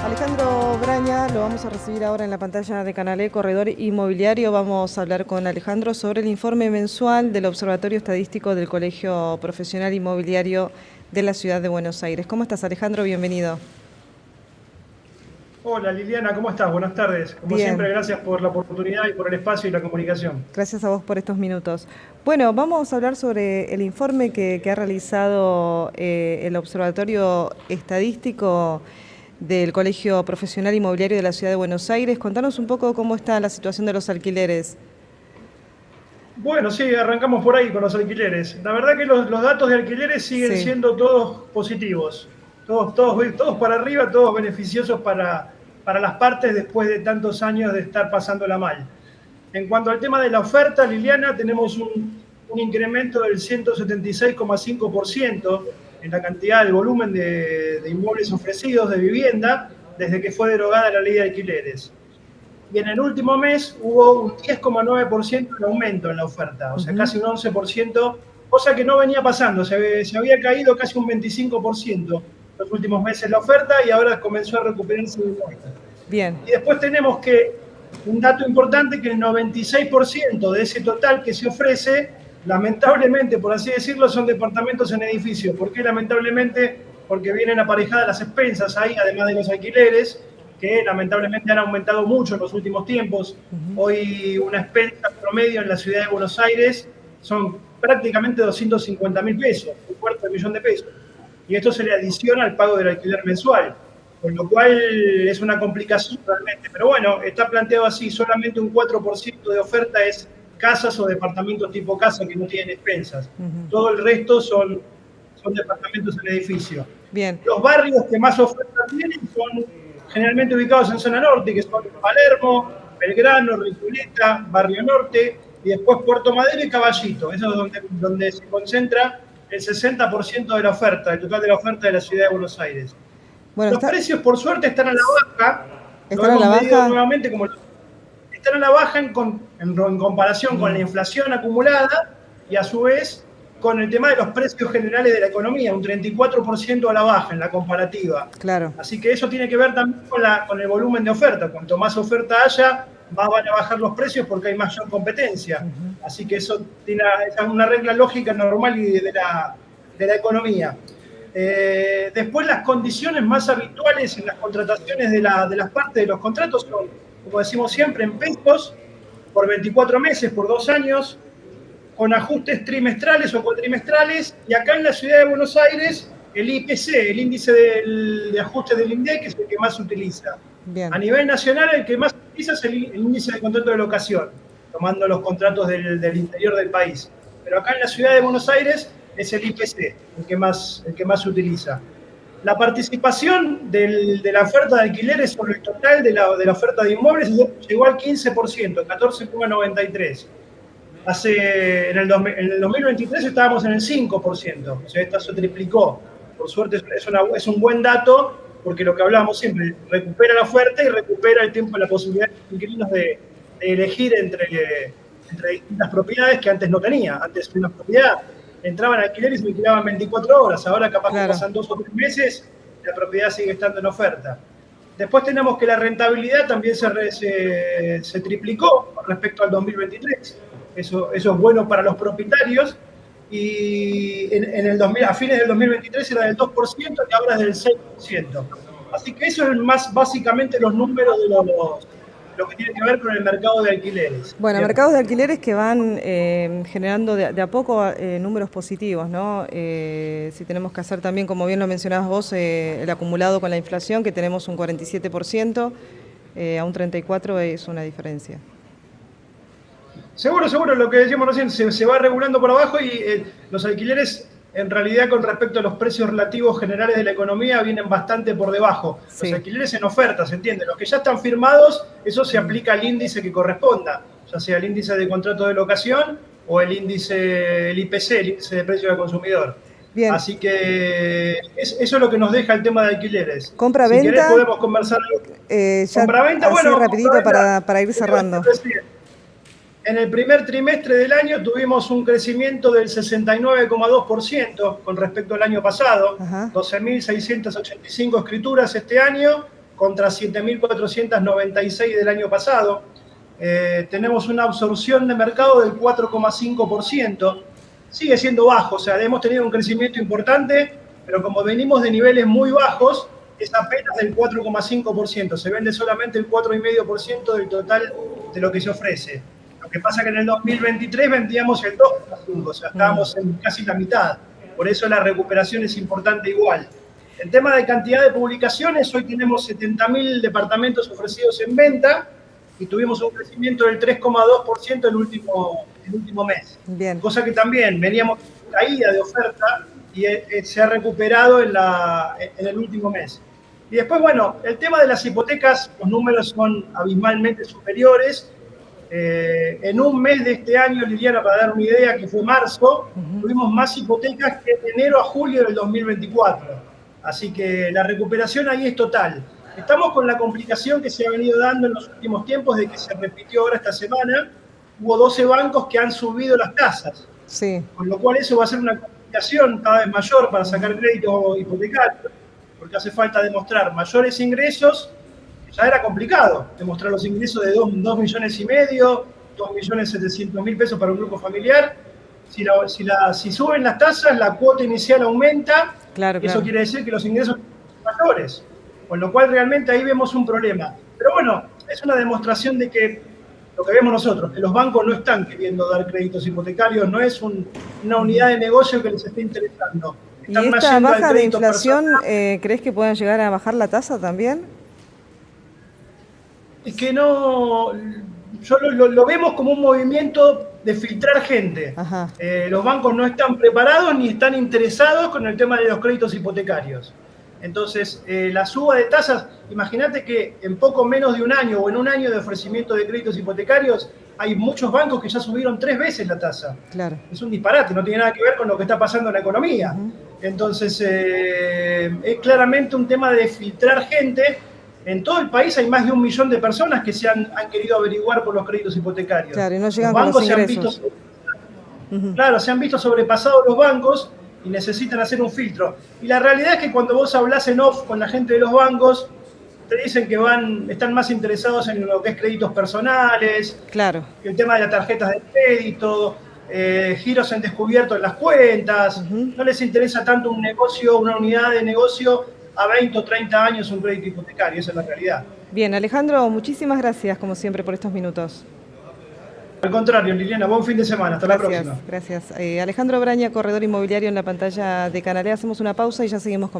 Alejandro Braña lo vamos a recibir ahora en la pantalla de Canal E, Corredor Inmobiliario. Vamos a hablar con Alejandro sobre el informe mensual del Observatorio Estadístico del Colegio Profesional Inmobiliario de la Ciudad de Buenos Aires. ¿Cómo estás, Alejandro? Bienvenido. Hola Liliana, ¿cómo estás? Buenas tardes. Como siempre, Bien, gracias por la oportunidad y por el espacio y la comunicación. gracias a vos por estos minutos. Bueno, vamos a hablar sobre el informe que ha realizado el Observatorio Estadístico del Colegio Profesional Inmobiliario de la Ciudad de Buenos Aires. Contanos un poco cómo está la situación de los alquileres. Bueno, sí, arrancamos por ahí con los alquileres. La verdad que los datos de alquileres siguen Sí, siendo todos positivos, todos para arriba, todos beneficiosos para las partes después de tantos años de estar pasándola mal. En cuanto al tema de la oferta, Liliana, tenemos un incremento del 176,5% en la cantidad, el volumen de inmuebles ofrecidos de vivienda desde que fue derogada la ley de alquileres. Y en el último mes hubo un 10,9% de aumento en la oferta, o sea, ujú, casi un 11%, cosa que no venía pasando, se había caído casi un 25% los últimos meses la oferta y ahora comenzó a recuperarse de nuevo. bien, Y después tenemos que, un dato importante, que el 96% de ese total que se ofrece, lamentablemente, por así decirlo, son departamentos en edificio. ¿Por qué lamentablemente? Porque vienen aparejadas las expensas ahí, además de los alquileres, que lamentablemente han aumentado mucho en los últimos tiempos. ujú, Hoy una expensa promedio en la ciudad de Buenos Aires son prácticamente 250.000 pesos, un cuarto de millón de pesos. Y esto se le adiciona al pago del alquiler mensual, con lo cual es una complicación realmente. Pero bueno, está planteado así, solamente un 4% de oferta es casas o departamentos tipo casa que no tienen expensas. ujú. Todo el resto son departamentos en edificio. Bien, Los barrios que más oferta tienen son generalmente ubicados en zona norte, que son Palermo, Belgrano, Recoleta, Barrio Norte, y después Puerto Madero y Caballito. Eso es donde se concentra el 60% de la oferta, el total de la oferta de la ciudad de Buenos Aires. bueno, Los precios, por suerte, están a la baja. Lo ¿están a hemos la medido baja? nuevamente como están a la baja en comparación con la Mm, inflación acumulada y a su vez con el tema de los precios generales de la economía, un 34% a la baja en la comparativa. claro, Así que eso tiene que ver también con el volumen de oferta. Cuanto más oferta haya, más van a bajar los precios porque hay mayor competencia. ujú, Así que eso tiene una regla lógica normal de la economía. Después las condiciones más habituales en las contrataciones de las partes de los contratos son, como decimos siempre, en pesos, por 24 meses, por 2 años, con ajustes trimestrales o cuatrimestrales, y acá en la ciudad de Buenos Aires, el IPC, el índice de ajuste del INDEC, es el que más se utiliza. A bien, nivel nacional, el que más se utiliza es el índice de contrato de locación, tomando los contratos del interior del país. Pero acá en la ciudad de Buenos Aires es el IPC el que más se utiliza. La participación de la oferta de alquileres sobre el total de la oferta de inmuebles llegó al 15%, 14,93. En el 2023 estábamos en el 5%, o sea, esto se triplicó. Por suerte es un buen dato, porque lo que hablábamos siempre, recupera la oferta y recupera el tiempo, la posibilidad de los inquilinos de elegir entre distintas propiedades que antes no tenía. Antes una propiedad entraba en alquiler y se alquilaban 24 horas, ahora capaz que claro. pasan 2 o 3 meses, la propiedad sigue estando en oferta. Después tenemos que la rentabilidad también se triplicó con respecto al 2023. Eso es bueno para los propietarios. Y a fines del 2023 era del 2% y ahora es del 6%. Así que eso es más básicamente los números de lo que tiene que ver con el mercado de alquileres. Bueno, Bien. mercados de alquileres que van generando de a poco números positivos, ¿no? Si tenemos que hacer también, como bien lo mencionabas vos, el acumulado con la inflación, que tenemos un 47%, a un 34% es una diferencia. Seguro, seguro, lo que decíamos recién, se va regulando por abajo y los alquileres, en realidad, con respecto a los precios relativos generales de la economía, vienen bastante por debajo. Los Sí. alquileres en oferta, ¿se entiende? Los que ya están firmados, eso se Mm. aplica al índice que corresponda, ya sea el índice de contrato de locación o el IPC, el índice de precio del consumidor. Bien, Así que eso es lo que nos deja el tema de alquileres. Si querés compra-venta, podemos conversar. ya Compraventa, así bueno, rapidito compraventa, para ir te iba a decir cerrando. recién. En el primer trimestre del año tuvimos un crecimiento del 69,2% con respecto al año pasado, Ajá, 12.685 escrituras este año, contra 7.496 del año pasado. Tenemos una absorción de mercado del 4,5%. Sigue siendo bajo, o sea, hemos tenido un crecimiento importante, pero como venimos de niveles muy bajos, es apenas del 4,5%. Se vende solamente el 4,5% del total de lo que se ofrece. Lo que pasa es que en el 2023 vendíamos el 2,5%, o sea, estábamos en casi la mitad. Por eso la recuperación es importante igual. El tema de cantidad de publicaciones, hoy tenemos 70.000 departamentos ofrecidos en venta y tuvimos un crecimiento del 3,2% el último mes. Bien. Cosa que también veníamos caída de oferta y se ha recuperado en el último mes. Y después, bueno, el tema de las hipotecas, los números son abismalmente superiores. En un mes de este año, Liliana, para dar una idea, que fue marzo, tuvimos más hipotecas que de enero a julio del 2024. Así que la recuperación ahí es total. Estamos con la complicación que se ha venido dando en los últimos tiempos, de que se repitió ahora esta semana. Hubo 12 bancos que han subido las tasas. Sí. Con lo cual eso va a ser una complicación cada vez mayor para sacar crédito hipotecario, porque hace falta demostrar mayores ingresos. Ya era complicado demostrar los ingresos de 2,5 millones, 2.700.000 pesos para un grupo familiar. Si suben las tasas, la cuota inicial aumenta. Claro, Eso quiere decir que los ingresos son mayores, con lo cual realmente ahí vemos un problema. Pero bueno, es una demostración de que lo que vemos nosotros, que los bancos no están queriendo dar créditos hipotecarios, no es una unidad de negocio que les esté interesando. ¿Y esta baja de inflación, crees que puedan llegar a bajar la tasa también? Es que no, yo lo vemos como un movimiento de filtrar gente. Los bancos no están preparados ni están interesados con el tema de los créditos hipotecarios. Entonces, la suba de tasas, imagínate que en poco menos de un año o en un año de ofrecimiento de créditos hipotecarios, hay muchos bancos que ya subieron 3 veces la tasa. Claro. Es un disparate, no tiene nada que ver con lo que está pasando en la economía. Entonces, es claramente un tema de filtrar gente. En todo el país hay más de 1 millón de personas que han querido averiguar por los créditos hipotecarios. Claro, y no llegan con los ingresos. Claro, se han visto sobrepasados los bancos y necesitan hacer un filtro. Y la realidad es que cuando vos hablás en off con la gente de los bancos, te dicen que están más interesados en lo que es créditos personales, claro, el tema de las tarjetas de crédito, giros en descubierto en las cuentas. No les interesa tanto un negocio, una unidad de negocio a 20 o 30 años, un crédito hipotecario. Esa es la realidad. Bien, Alejandro, muchísimas gracias, como siempre, por estos minutos. Al contrario, Liliana, buen fin de semana. Hasta la próxima. Gracias. Alejandro Braña, corredor inmobiliario, en la pantalla de Canal E. Hacemos una pausa y ya seguimos con